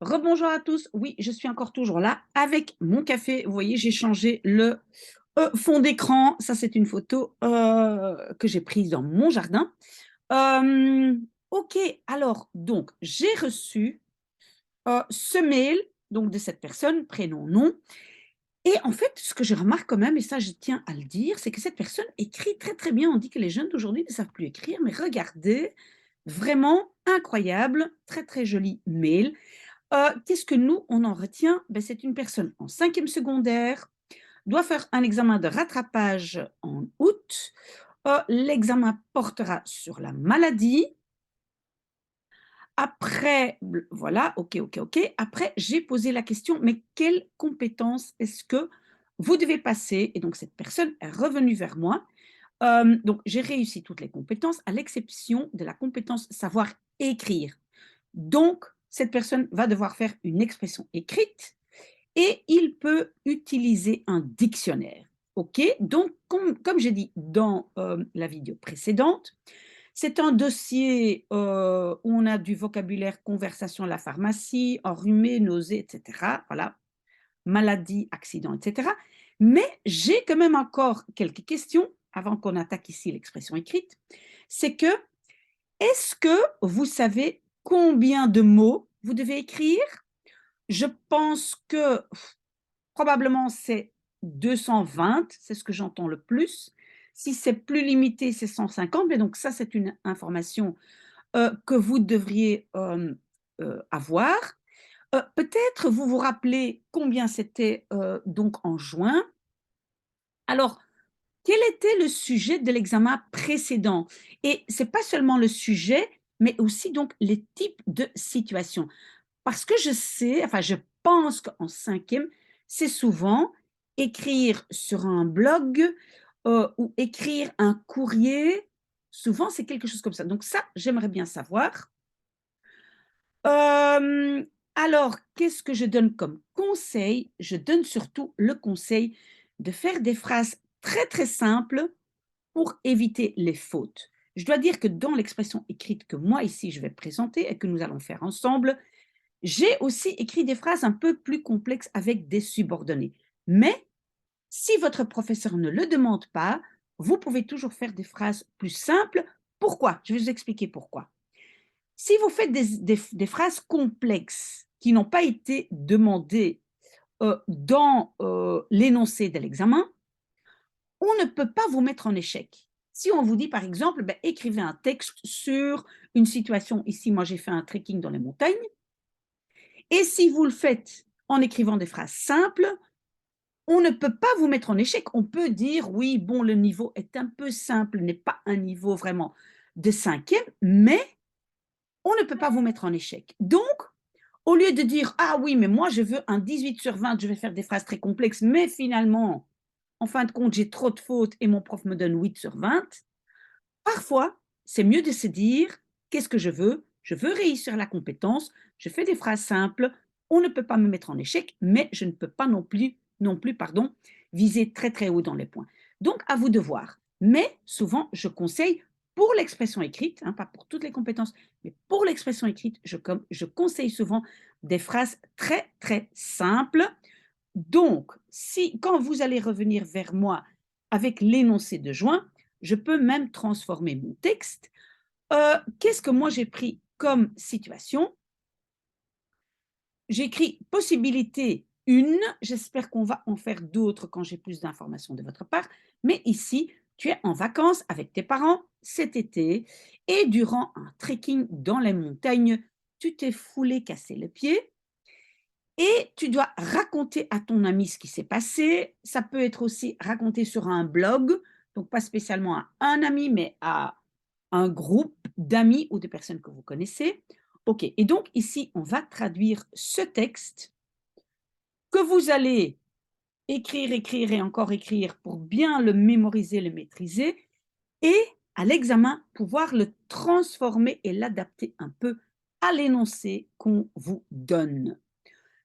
Rebonjour à tous. Oui, je suis encore toujours là avec mon café. Vous voyez, j'ai changé le fond d'écran. Ça, c'est une photo que j'ai prise dans mon jardin. Euh, ok, alors, donc, j'ai reçu ce mail donc, de cette personne, prénom, nom. Et en fait, ce que je remarque quand même, et ça, je tiens à le dire, c'est que cette personne écrit très, très bien. On dit que les jeunes d'aujourd'hui ne savent plus écrire, mais regardez, vraiment incroyable, très, très joli mail. Qu'est-ce que nous, on en retient? Ben, c'est une personne en cinquième secondaire, doit faire un examen de rattrapage en août. L'examen portera sur la maladie. Après, voilà, ok, ok, ok. Après, j'ai posé la question, mais quelles compétences est-ce que vous devez passer? Et donc, cette personne est revenue vers moi. Donc, j'ai réussi toutes les compétences, à l'exception de la compétence savoir écrire. Donc, cette personne va devoir faire une expression écrite et il peut utiliser un dictionnaire. OK? Donc, comme j'ai dit dans la vidéo précédente, c'est un dossier où on a du vocabulaire conversation à la pharmacie, enrhumé, nausée, etc. Voilà, maladie, accident, etc. Mais j'ai quand même encore quelques questions avant qu'on attaque ici l'expression écrite. C'est que, est-ce que vous savez combien de mots vous devez écrire? Je pense que probablement c'est 220, c'est ce que j'entends le plus. Si c'est plus limité, c'est 150, mais donc ça, c'est une information que vous devriez avoir. Peut-être vous vous rappelez combien c'était donc en juin. Alors, quel était le sujet de l'examen précédent? Et c'est pas seulement le sujet, mais aussi donc les types de situations. Parce que je sais, enfin je pense qu'en cinquième, c'est souvent écrire sur un blog ou écrire un courrier. Souvent, c'est quelque chose comme ça. Donc ça, j'aimerais bien savoir. Euh, alors, qu'est-ce que je donne comme conseil? Je donne surtout le conseil de faire des phrases très très simples pour éviter les fautes. Je dois dire que dans l'expression écrite que moi ici je vais présenter et que nous allons faire ensemble, j'ai aussi écrit des phrases un peu plus complexes avec des subordonnés. Mais si votre professeur ne le demande pas, vous pouvez toujours faire des phrases plus simples. Pourquoi? Je vais vous expliquer pourquoi. Si vous faites des phrases complexes qui n'ont pas été demandées dans l'énoncé de l'examen, on ne peut pas vous mettre en échec. Si on vous dit par exemple, ben, écrivez un texte sur une situation, ici moi j'ai fait un trekking dans les montagnes, et si vous le faites en écrivant des phrases simples, on ne peut pas vous mettre en échec. On peut dire, oui, bon, le niveau est un peu simple, n'est pas un niveau vraiment de cinquième, mais on ne peut pas vous mettre en échec. Donc, au lieu de dire, ah oui, mais moi, je veux un 18 sur 20, je vais faire des phrases très complexes, mais finalement, en fin de compte, j'ai trop de fautes et mon prof me donne 8 sur 20, parfois, c'est mieux de se dire, qu'est-ce que je veux? Je veux réussir la compétence, je fais des phrases simples, on ne peut pas me mettre en échec, mais je ne peux pas non plus pardon, viser très très haut dans les points. Donc, à vous de voir. Mais souvent, je conseille pour l'expression écrite, hein, pas pour toutes les compétences, mais pour l'expression écrite, je conseille souvent des phrases très très simples. Donc, si quand vous allez revenir vers moi avec l'énoncé de juin, je peux même transformer mon texte. Qu'est-ce que moi j'ai pris comme situation? J'écris possibilité une, j'espère qu'on va en faire d'autres quand j'ai plus d'informations de votre part, mais ici, tu es en vacances avec tes parents cet été et durant un trekking dans les montagnes, tu t'es foulé casser le pied et tu dois raconter à ton ami ce qui s'est passé. Ça peut être aussi raconté sur un blog, donc pas spécialement à un ami, mais à un groupe d'amis ou de personnes que vous connaissez. OK, et donc ici, on va traduire ce texte que vous allez écrire, écrire et encore écrire pour bien le mémoriser, le maîtriser et à l'examen, pouvoir le transformer et l'adapter un peu à l'énoncé qu'on vous donne.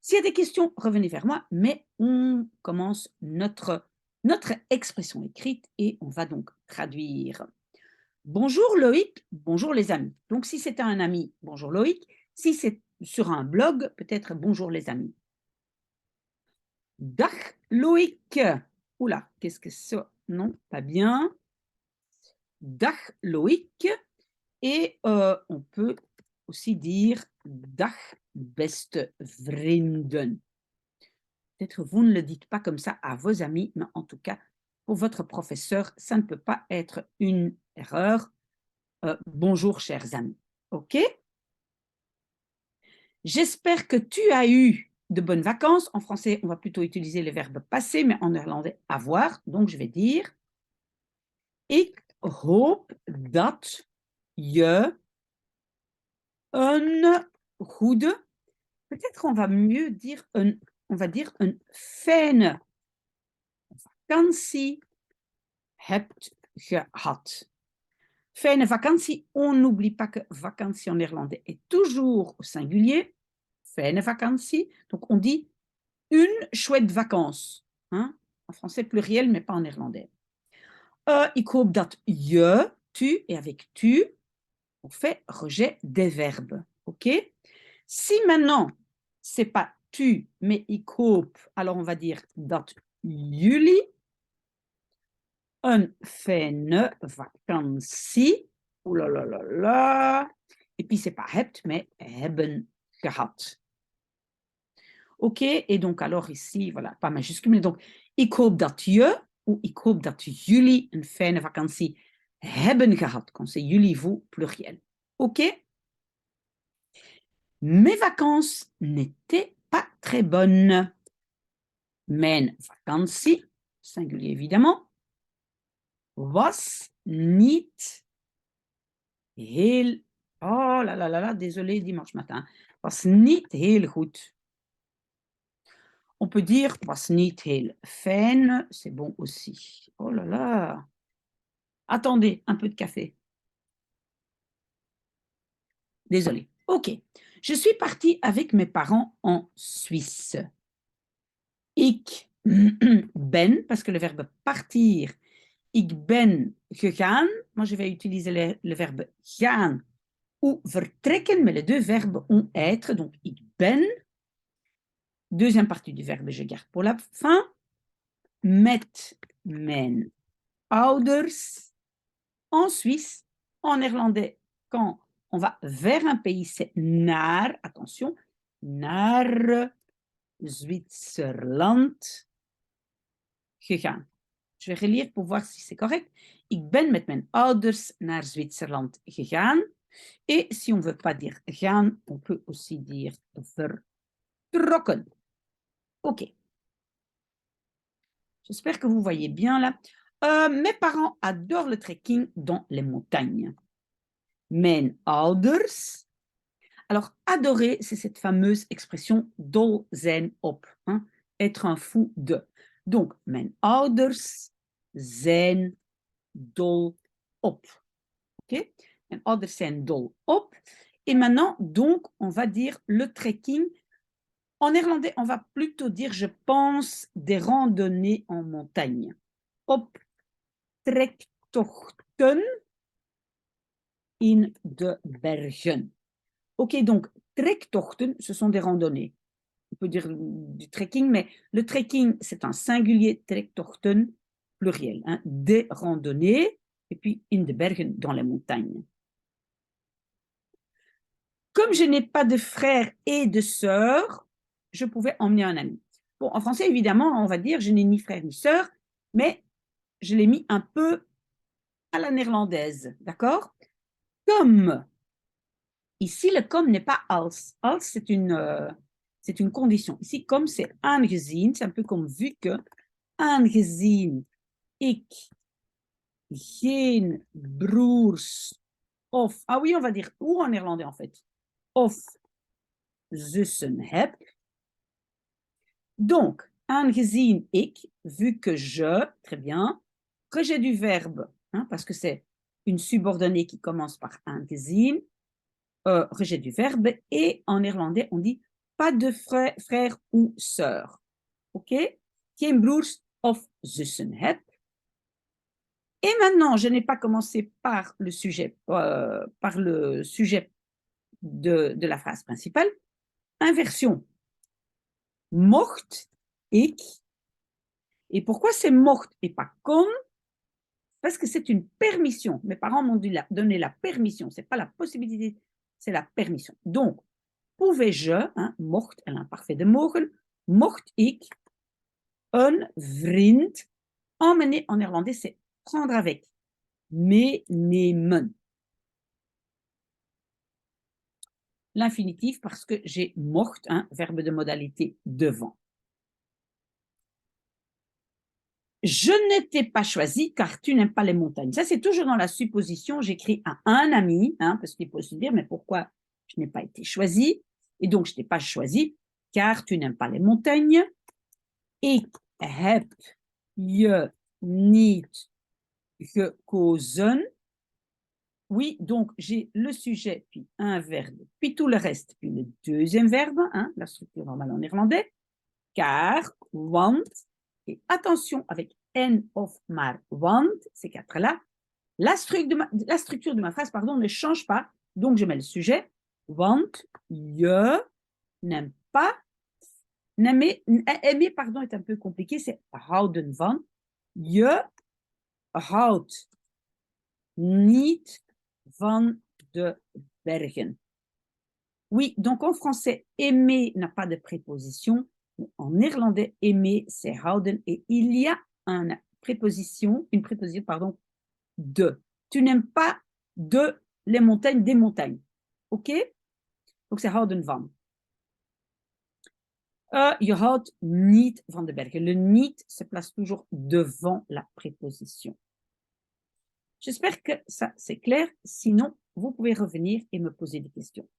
S'il y a des questions, revenez vers moi, mais on commence notre expression écrite et on va donc traduire. Bonjour Loïc, bonjour les amis. Donc si c'est un ami, bonjour Loïc. Si c'est sur un blog, peut-être bonjour les amis. Dag Loïc. Oula, qu'est-ce que c'est? Non, pas bien. Dag Loïc. Et on peut aussi dire Dag beste vrienden. Peut-être vous ne le dites pas comme ça à vos amis, mais en tout cas, pour votre professeur, ça ne peut pas être une erreur. Bonjour, chers amis. OK? J'espère que tu as eu de bonnes vacances. En français, on va plutôt utiliser le verbe passé, mais en néerlandais, avoir. Donc, je vais dire Ik hoop dat je een goede, peut-être on va mieux dire on va dire een fijne vakantie hebt gehad. Fijne vakantie, on n'oublie pas que vakantie en néerlandais est toujours au singulier. Fijne vakantie. Donc on dit une chouette vacance. Hein? En français pluriel, mais pas en néerlandais. Ik hoop dat je, tu, et avec tu, on fait rejet des verbes. OK? Si maintenant, c'est pas tu, mais ik hoop, alors on va dire dat jullie een fijne vakantie. Ouh là là là là. Et puis c'est pas hebt, mais hebben gehad. OK? Et donc alors ici, voilà, pas majuscule, mais donc ik hoop dat je, ou ik hoop dat jullie een fijne vakantie hebben gehad. Quand c'est jullie, vous, pluriel. OK? Mes vacances n'étaient pas très bonnes. Mijn vakantie, singulier évidemment, was niet heel... Oh là là là là, désolé, dimanche matin. Was niet heel goed. On peut dire was niet heel fijn, c'est bon aussi. Oh là là. Attendez, un peu de café. Désolé. OK. Je suis partie avec mes parents en Suisse. Ik ben, parce que le verbe partir, ik ben gegaan. Moi, je vais utiliser le verbe gaan ou vertrekken, mais les deux verbes ont être. Donc, ik ben. Deuxième partie du verbe, je garde pour la fin. Met mijn ouders en Suisse. En néerlandais, quand on va vers un pays, c'est naar, attention, naar Zwitserland gegaan. Je vais relire pour voir si c'est correct. Ik ben met mijn ouders naar Zwitserland gegaan. Et si on ne veut pas dire gaan, on peut aussi dire vertrokken. OK. J'espère que vous voyez bien là. Mes parents adorent le trekking dans les montagnes. Mijn ouders. Alors, adorer, c'est cette fameuse expression dol zijn op. Hein? Être un fou de. Donc, mijn ouders zijn dol op. OK? Mijn ouders zijn dol op. Et maintenant, donc, on va dire le trekking. En néerlandais, on va plutôt dire, je pense, des randonnées en montagne. Op trektochten in de bergen. OK, donc, trektochten, ce sont des randonnées. On peut dire du trekking, mais le trekking, c'est un singulier, trektochten, pluriel. Hein, des randonnées, et puis in de bergen, dans les montagnes. Comme je n'ai pas de frères et de sœurs, je pouvais emmener un ami. Bon, en français, évidemment, on va dire je n'ai ni frère ni sœur, mais je l'ai mis un peu à la néerlandaise, d'accord? Comme. Ici, le comme n'est pas als. Als, c'est une condition. Ici, comme c'est aangezien, c'est un peu comme vu que, aangezien ik geen broers of, ah oui, on va dire ou en néerlandais en fait, of zussen heb. Donc, aangezien ik, vu que je, très bien, rejet du verbe, hein, parce que c'est une subordonnée qui commence par aangezien, rejet du verbe, et en néerlandais, on dit pas de frère ou sœur. OK? Geen broers of zussen heb. Et maintenant, je n'ai pas commencé par le sujet de la phrase principale. Inversion. Mocht ik. Et pourquoi c'est mocht et pas kon? Parce que c'est une permission. Mes parents m'ont donné la permission. Ce n'est pas la possibilité, c'est la permission. Donc, pouvais-je, hein, mocht, l'imparfait de mogen, mocht ik een vriend emmener en néerlandais, c'est prendre avec. Meenemen. L'infinitif parce que j'ai mocht, hein, verbe de modalité devant. Je ne t'ai pas choisi car tu n'aimes pas les montagnes. Ça, c'est toujours dans la supposition. J'écris à un ami, hein, parce qu'il peut se dire, mais pourquoi je n'ai pas été choisi? Et donc, je ne t'ai pas choisi car tu n'aimes pas les montagnes. Ik heb je niet gekozen. Oui, donc j'ai le sujet, puis un verbe, puis tout le reste, puis le deuxième verbe, hein, la structure normale en néerlandais, car, want, et attention avec en of maar want, ces quatre-là, la structure de ma phrase pardon, ne change pas, donc je mets le sujet, want, je n'aime pas, aimer pardon, est un peu compliqué, c'est houden van, je houdt niet van de bergen. Oui, donc en français, aimer n'a pas de préposition. En néerlandais, aimer, c'est houden. Et il y a une préposition, pardon, de. Tu n'aimes pas de les montagnes, des montagnes. OK? Donc c'est houden van. Je houdt niet van de bergen. Le niet se place toujours devant la préposition. J'espère que ça, c'est clair. Sinon, vous pouvez revenir et me poser des questions.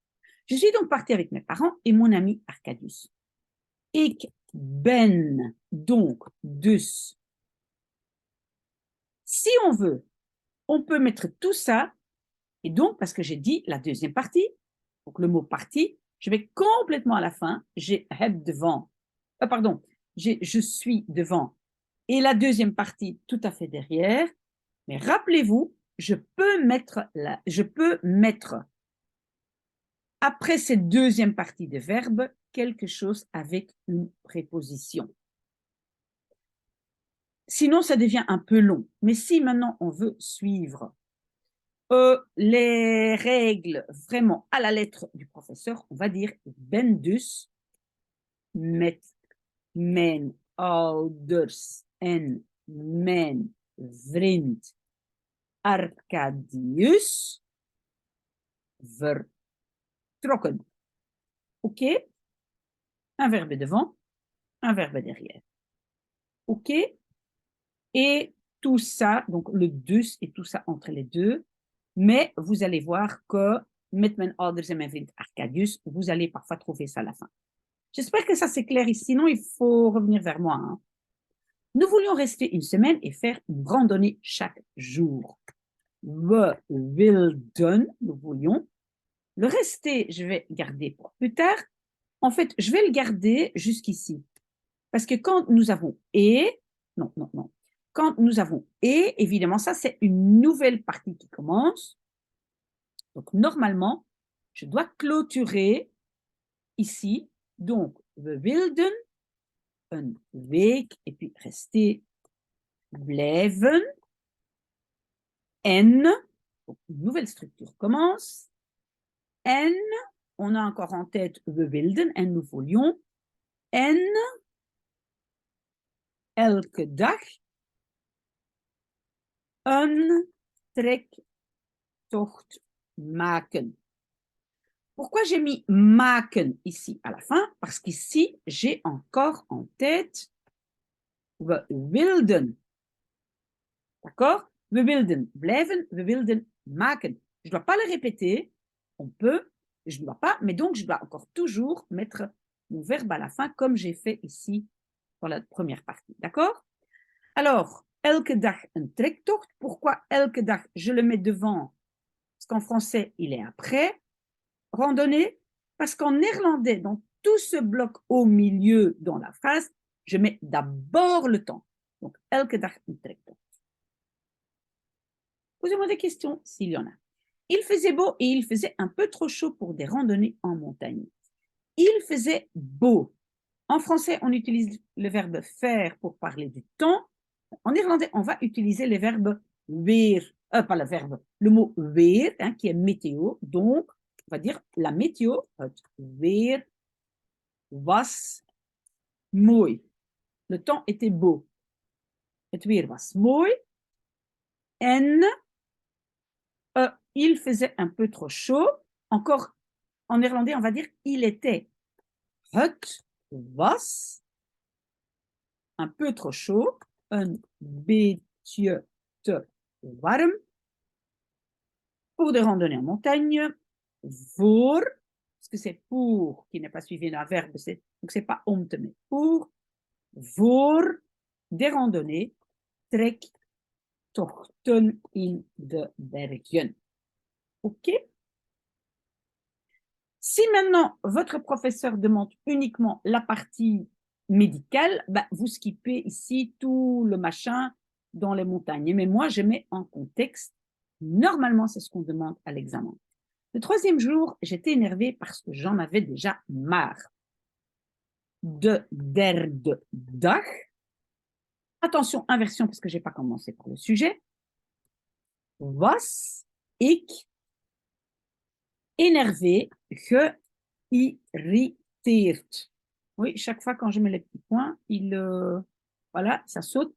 Je suis donc partie avec mes parents et mon ami Arcadius. Ik ben donc dus. Si on veut, on peut mettre tout ça, et donc, parce que j'ai dit la deuxième partie, donc le mot partie, je vais complètement à la fin, j'ai heb devant, pardon, je suis devant, et la deuxième partie tout à fait derrière, mais rappelez-vous, je peux mettre après cette deuxième partie de verbe, quelque chose avec une préposition. Sinon, ça devient un peu long. Mais si maintenant on veut suivre les règles vraiment à la lettre du professeur, on va dire ben dus met mijn ouders en mijn vriend Arcadius vertrokken. OK? Un verbe devant, un verbe derrière. OK? Et tout ça, donc le dus et tout ça entre les deux, mais vous allez voir que met mijn ouders en mijn vriend Arcadius, vous allez parfois trouver ça à la fin. J'espère que ça c'est clair ici, sinon il faut revenir vers moi. Hein. Nous voulions rester une semaine et faire une randonnée chaque jour. We wilden, nous voulions. Le rester, je vais garder pour plus tard. En fait, je vais le garder jusqu'ici. Parce que quand nous avons et, non. Quand nous avons et, évidemment, ça, c'est une nouvelle partie qui commence. Donc, normalement, je dois clôturer ici. Donc, we wilden een week, et puis rester, blijven. En, donc, une nouvelle structure commence. En, on a encore en tête we wilden, en nous voulions. En, elke dag, een trektocht maken. Pourquoi j'ai mis maken ici à la fin? Parce qu'ici, j'ai encore en tête we wilden. D'accord? We wilden blijven, we wilden maken. Je ne dois pas le répéter. On peut, je ne dois pas, mais donc je dois encore toujours mettre mon verbe à la fin comme j'ai fait ici pour la première partie. D'accord? Alors, elke dag een trektocht. Pourquoi elke dag? Je le mets devant, parce qu'en français, il est après. Randonnée, parce qu'en néerlandais, dans tout ce bloc au milieu dans la phrase, je mets d'abord le temps. Donc, elke dag een trektocht. Posez-moi des questions s'il y en a. Il faisait beau et il faisait un peu trop chaud pour des randonnées en montagne. il faisait beau. En français, on utilise le verbe faire pour parler du temps. En néerlandais, on va utiliser le verbe weer, pas le verbe, le mot weer, hein, qui est météo. Donc, on va dire la météo, het weer was mooi. Le temps était beau. Het weer was mooi. En il faisait un peu trop chaud. Encore, en néerlandais, on va dire il était. Het was un peu trop chaud. Een beetje te warm. Pour des randonnées en montagne. Voor, parce que c'est pour qui n'est pas suivi d'un verbe, donc c'est pas om te, mais pour. Voor des randonnées. Trektochten in de bergen. OK? Si maintenant votre professeur demande uniquement la partie médicale, bah, vous skippez ici tout le machin dans les montagnes. Mais moi, je mets en contexte. Normalement, c'est ce qu'on demande à l'examen. Le troisième jour, j'étais énervée parce que j'en avais déjà marre. De derde dag. Attention, inversion, parce que je n'ai pas commencé par le sujet. Was ik énervé, geïrriteerd. Oui, chaque fois quand je mets les petits points, voilà, ça saute.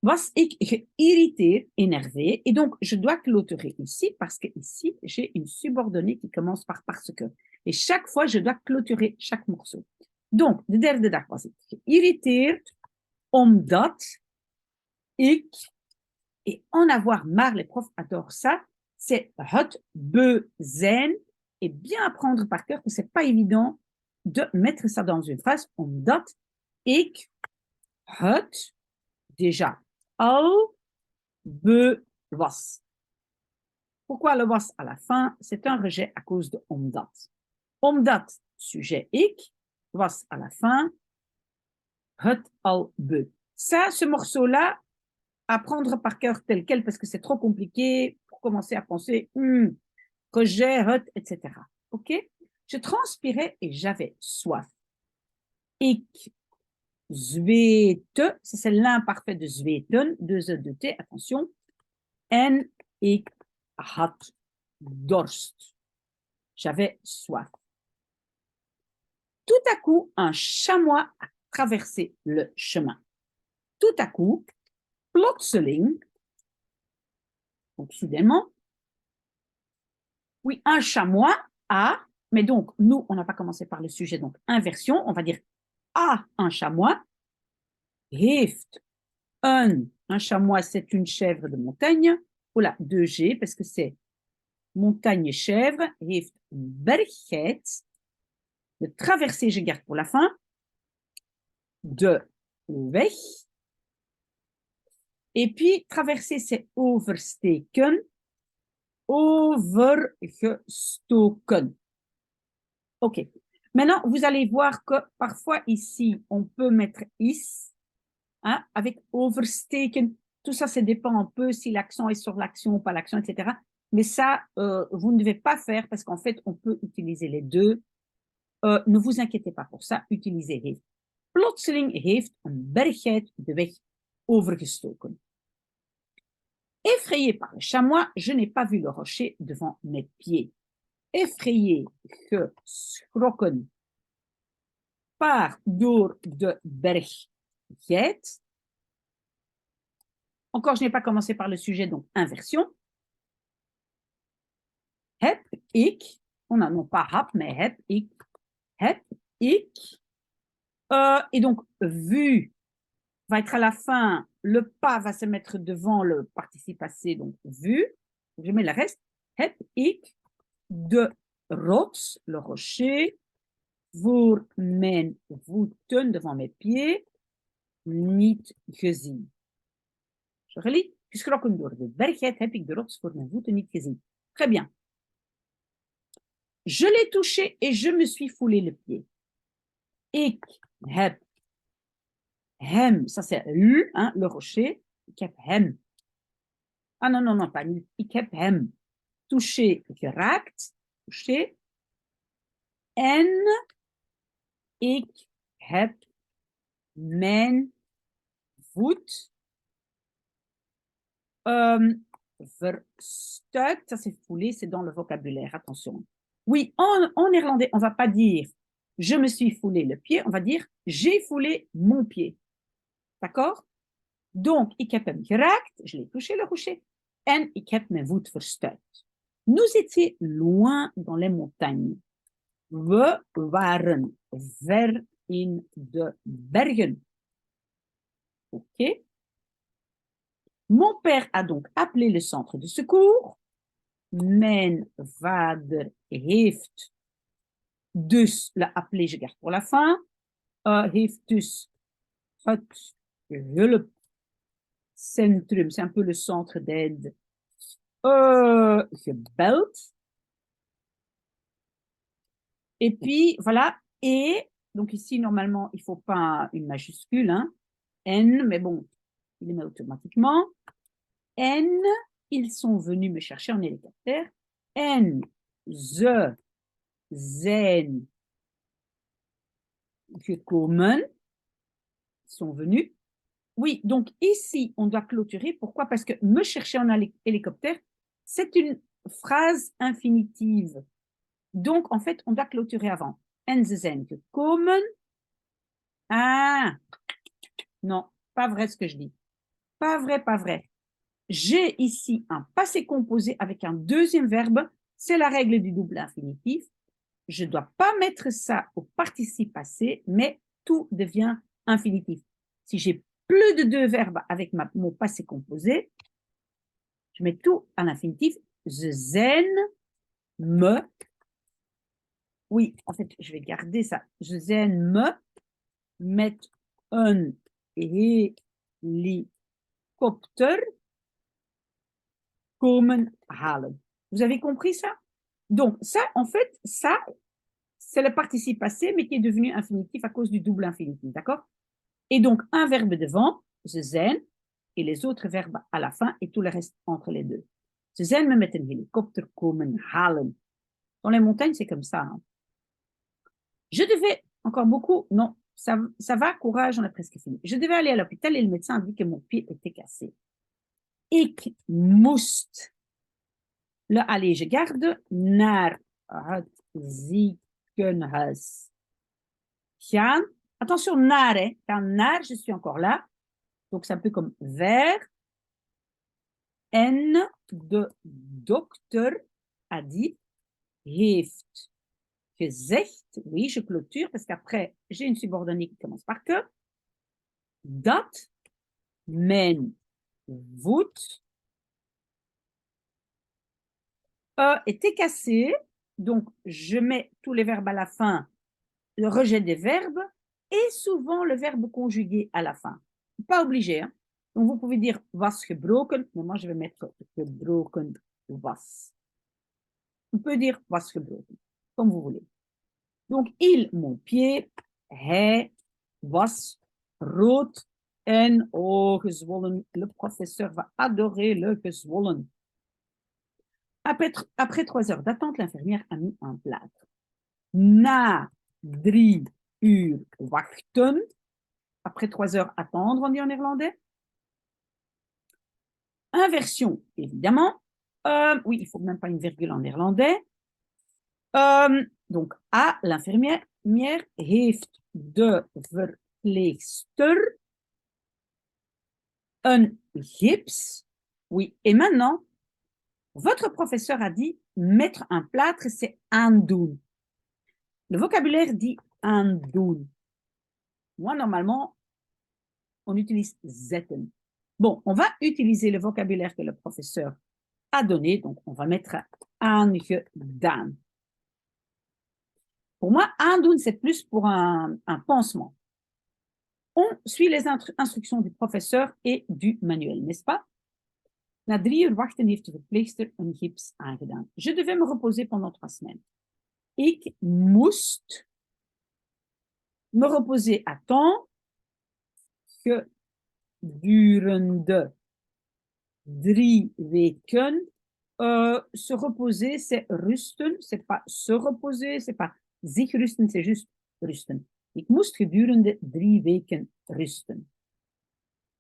Was ik geïrriteerd, énervé, et donc je dois clôturer ici parce que ici j'ai une subordonnée qui commence par parce que. Et chaque fois, je dois clôturer chaque morceau. Donc, de derde dag was ik geïrriteerd omdat ik, et en avoir marre, les profs adorent ça, c'est het beu zijn, et bien apprendre par cœur que c'est pas évident de mettre ça dans une phrase. Omdat ik het déjà al beu was. Pourquoi le was à la fin? C'est un rejet à cause de omdat. Omdat, sujet ik, was à la fin, het al beu. Ça, ce morceau-là, apprendre par cœur tel quel parce que c'est trop compliqué pour commencer à penser rejet, het, etc. OK? Je transpirais et j'avais soif. Ik zweette, c'est l'imparfait de zweten, deux E, deux T, attention. En ik had dorst. J'avais soif. Tout à coup, un chamois a traversé le chemin. Tout à coup, plotseling, donc soudainement, oui, un chamois a, mais donc nous, on n'a pas commencé par le sujet, donc inversion, on va dire a un chamois, heeft un chamois, c'est une chèvre de montagne, voilà, 2G, parce que c'est montagne et chèvre, heeft bergheid, de traverser, je garde pour la fin, de weg, et puis traverser, c'est oversteken, overgestoken. OK. Maintenant, vous allez voir que parfois ici, on peut mettre is, hein, avec oversteken. Tout ça, ça dépend un peu si l'accent est sur l'action ou pas l'accent, etc. Mais ça, vous ne devez pas faire parce qu'en fait, on peut utiliser les deux. Ne vous inquiétez pas pour ça, utilisez heeft. Plotseling heeft een bergheid de weg overgestoken. Effrayé par le chamois, je n'ai pas vu le rocher devant mes pieds. Effrayé, geschrokken, par door de bergheid. Encore, je n'ai pas commencé par le sujet, donc inversion. Heb ik, on a non pas hap, mais heb ik, et donc, vu va être à la fin, le pas va se mettre devant le participe passé, donc vu. Je mets le reste. Heb ik de rots, le rocher, voor mijn voeten, devant mes pieds, niet gezien. Je relis. Geschrokken door de bergheid heb ik de rots voor mijn voeten niet gezien. Très bien. Je l'ai touché et je me suis foulé le pied. Ik heb hem, ça c'est u, hein, le rocher. Ik heb hem. Ah non, non, non, pas nu. Ik heb hem touché, geraakt, touché. En Ik heb mijn voet verstuikt. Ça, c'est foulé, c'est dans le vocabulaire. Attention. Oui, en néerlandais, on ne va pas dire « je me suis foulé le pied », on va dire « j'ai foulé mon pied ». D'accord? Donc, ik heb hem geraakt, je l'ai touché, le rocher, en ik heb mijn voet verstuikt. Nous étions loin dans les montagnes. We waren ver in de bergen. OK? Mon père a donc appelé le centre de secours. Mijn vader heeft dus, l'a appelé, je garde pour la fin, heeft dus het hulpcentrum, c'est un peu le centre d'aide, gebeld. Et puis, voilà, et, donc ici, normalement, il ne faut pas une majuscule, hein, N, mais bon, il les met automatiquement. N, ils sont venus me chercher en hélicoptère. En, ze zijn gekomen, sont venus. Oui, donc ici, on doit clôturer. Pourquoi? Parce que me chercher en hélicoptère, c'est une phrase infinitive. Donc, en fait, on doit clôturer avant. En ze zijn gekomen. Ah, non, pas vrai ce que je dis. Pas vrai, pas vrai. J'ai ici un passé composé avec un deuxième verbe. C'est la règle du double infinitif. Je ne dois pas mettre ça au participe passé, mais tout devient infinitif. Si j'ai plus de deux verbes avec mon passé composé, je mets tout en infinitif. Ze zijn me. Oui, en fait, je vais garder ça. Ze zijn me met een helikopter komen halen. Vous avez compris ça? Donc, ça, en fait, ça, c'est le participe passé, mais qui est devenu infinitif à cause du double infinitif, d'accord? Et donc, un verbe devant, ze zijn, et les autres verbes à la fin, et tout le reste entre les deux. Ze zijn me met een helikopter komen halen. Dans les montagnes, c'est comme ça. Hein. Je devais, encore beaucoup, non, ça va, courage, on a presque fini. Je devais aller à l'hôpital et le médecin a dit que mon pied était cassé. Ik moest, le aller, je garde, naar het ziekenhuis gaan. Attention, naar, hein. Quand naar, je suis encore là. Donc, c'est un peu comme vers. En de dokter a dit, heeft gezegd, oui, je clôture parce qu'après, j'ai une subordonnée qui commence par que, dat mijn voet était cassé. Donc, je mets tous les verbes à la fin, le rejet des verbes et souvent le verbe conjugué à la fin. Pas obligé. Hein? Donc, vous pouvez dire was gebroken, mais moi, je vais mettre gebroken was. On peut dire was gebroken, comme vous voulez. Donc, il, mon pied, hij was rood en gezwollen. Le professeur va adorer le gezwollen. Après 3 heures d'attente, l'infirmière a mis un plâtre. Na 3 uur wachten. Après 3 heures attendre, on dit en néerlandais. Inversion, évidemment. Oui, il ne faut même pas une virgule en néerlandais. Donc, A, l'infirmière heeft de verpleegster een gips. Oui, et maintenant, votre professeur a dit mettre un plâtre, c'est aandoen. Le vocabulaire dit aandoen. Moi, normalement, on utilise zetten. Bon, on va utiliser le vocabulaire que le professeur a donné, donc on va mettre aangedaan. Pour moi, aandoen, c'est plus pour un pansement. On suit les instructions du professeur et du manuel, n'est-ce pas? Na 3 uur wachten heeft de verpleegster een gips aangedaan. Je devais me reposer pendant 3 semaines. Ik moest me reposer à temps gedurende 3 weken. Se reposer, c'est rusten. C'est pas se reposer, c'est pas zich rusten, c'est juste rusten. Ik moest gedurende 3 weken rusten.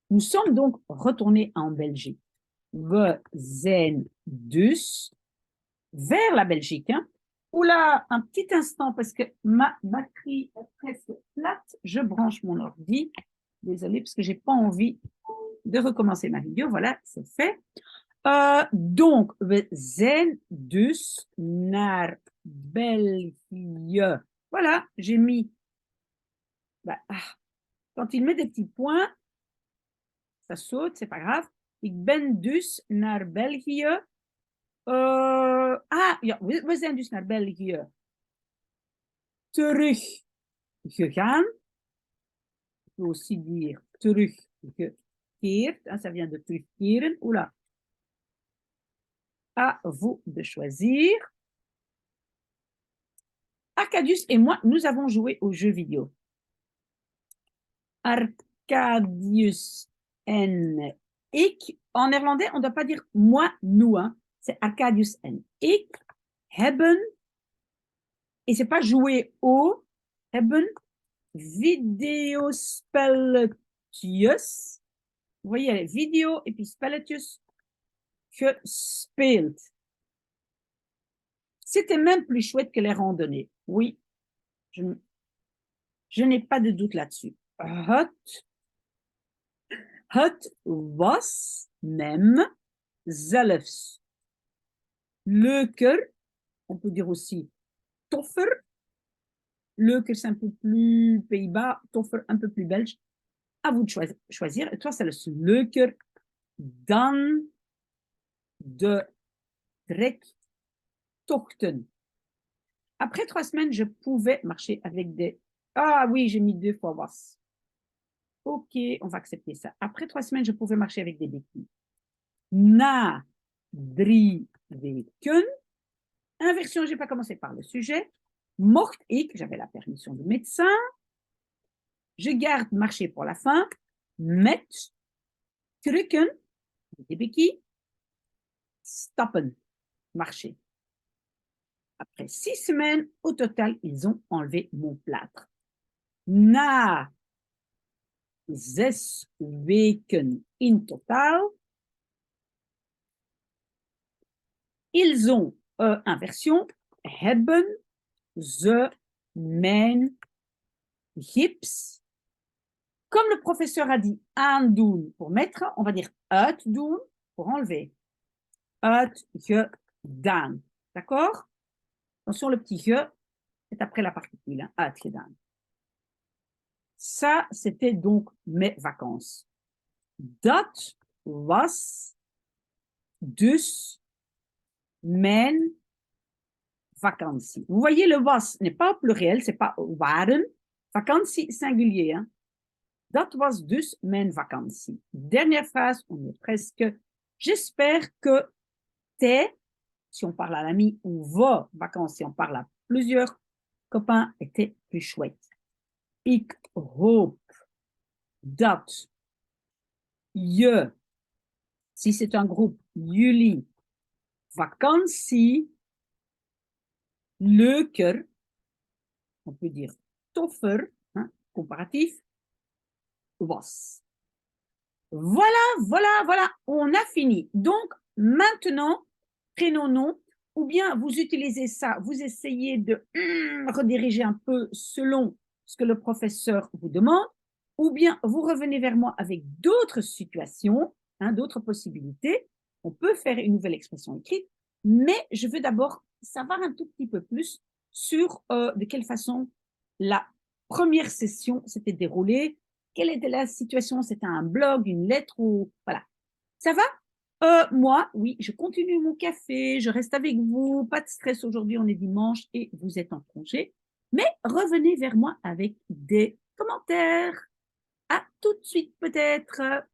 Nous sommes donc retournés en Belgique. We zijn dus vers la Belgique. Hein. Oula, un petit instant parce que ma batterie est presque plate. Je branche mon ordi. Désolée parce que je n'ai pas envie de recommencer ma vidéo. Voilà, c'est fait. Donc, we zijn dus naar België. Voilà, j'ai mis... quand il met des petits points, ça saute, c'est pas grave. Ik ben dus naar België. Ja, we zijn dus naar België teruggegaan. Je peux aussi dire teruggekeerd. Ça vient de terugkeren. Oula. À vous de choisir. Arcadius et moi, nous avons joué aux jeux vidéo. Arcadius en ik. En néerlandais, on ne doit pas dire moi, nous. Hein. C'est Arcadius en ik hebben, et c'est pas jouer au, hebben videospelletjes. Vous voyez, vidéo et puis spelletjes gespeeld. C'était même plus chouette que les randonnées. Oui, je n'ai pas de doute là-dessus. Het was même zelfs leuker. On peut dire aussi toffer. Leuker, c'est un peu plus Pays-Bas. Toffer, un peu plus belge. À vous de choisir. Et toi, c'est le leuker dan de trektochten. Après 3 semaines, je pouvais marcher avec des... Ah oui, j'ai mis 2 fois was. Ok, on va accepter ça. Après 3 semaines, je pouvais marcher avec des béquilles. Na 3 weken. Inversion, je n'ai pas commencé par le sujet. Mocht ik, j'avais la permission du médecin. Je garde marcher pour la fin. Met krukken, des béquilles. Stappen, marcher. Après 6 semaines, au total, ils ont enlevé mon plâtre. Na 6 weken in totaal. Ils ont, inversion, hebben ze mijn gips. Comme le professeur a dit aandoen pour mettre, on va dire uitdoen pour enlever. Uitgedaan. D'accord? Attention, le petit ge, c'est après la particule. Hein, uitgedaan. Ça, c'était donc mes vacances. Dat was dus mijn vakantie. Vous voyez, le was n'est pas au pluriel, c'est pas waren. Vakantie singulier. Hein. Dat was dus mijn vakantie. Dernière phrase, on est presque. J'espère que tes, si on parle à l'ami, ou vos vacances, si on parle à plusieurs copains, étaient plus chouettes. Ik hoop dat je, si c'est un groupe, jullie vakantie leuker, on peut dire toffer, hein, comparatif, was. Voilà, on a fini. Donc, maintenant, prénom, nom, ou bien vous utilisez ça, vous essayez de rediriger un peu selon ce que le professeur vous demande, ou bien vous revenez vers moi avec d'autres situations, hein, d'autres possibilités. On peut faire une nouvelle expression écrite, mais je veux d'abord savoir un tout petit peu plus sur de quelle façon la première session s'était déroulée, quelle était la situation, c'était un blog, une lettre ou... Voilà. Ça va? Moi, oui, je continue mon café, je reste avec vous, pas de stress aujourd'hui, on est dimanche et vous êtes en congé, mais revenez vers moi avec des commentaires. À tout de suite peut-être.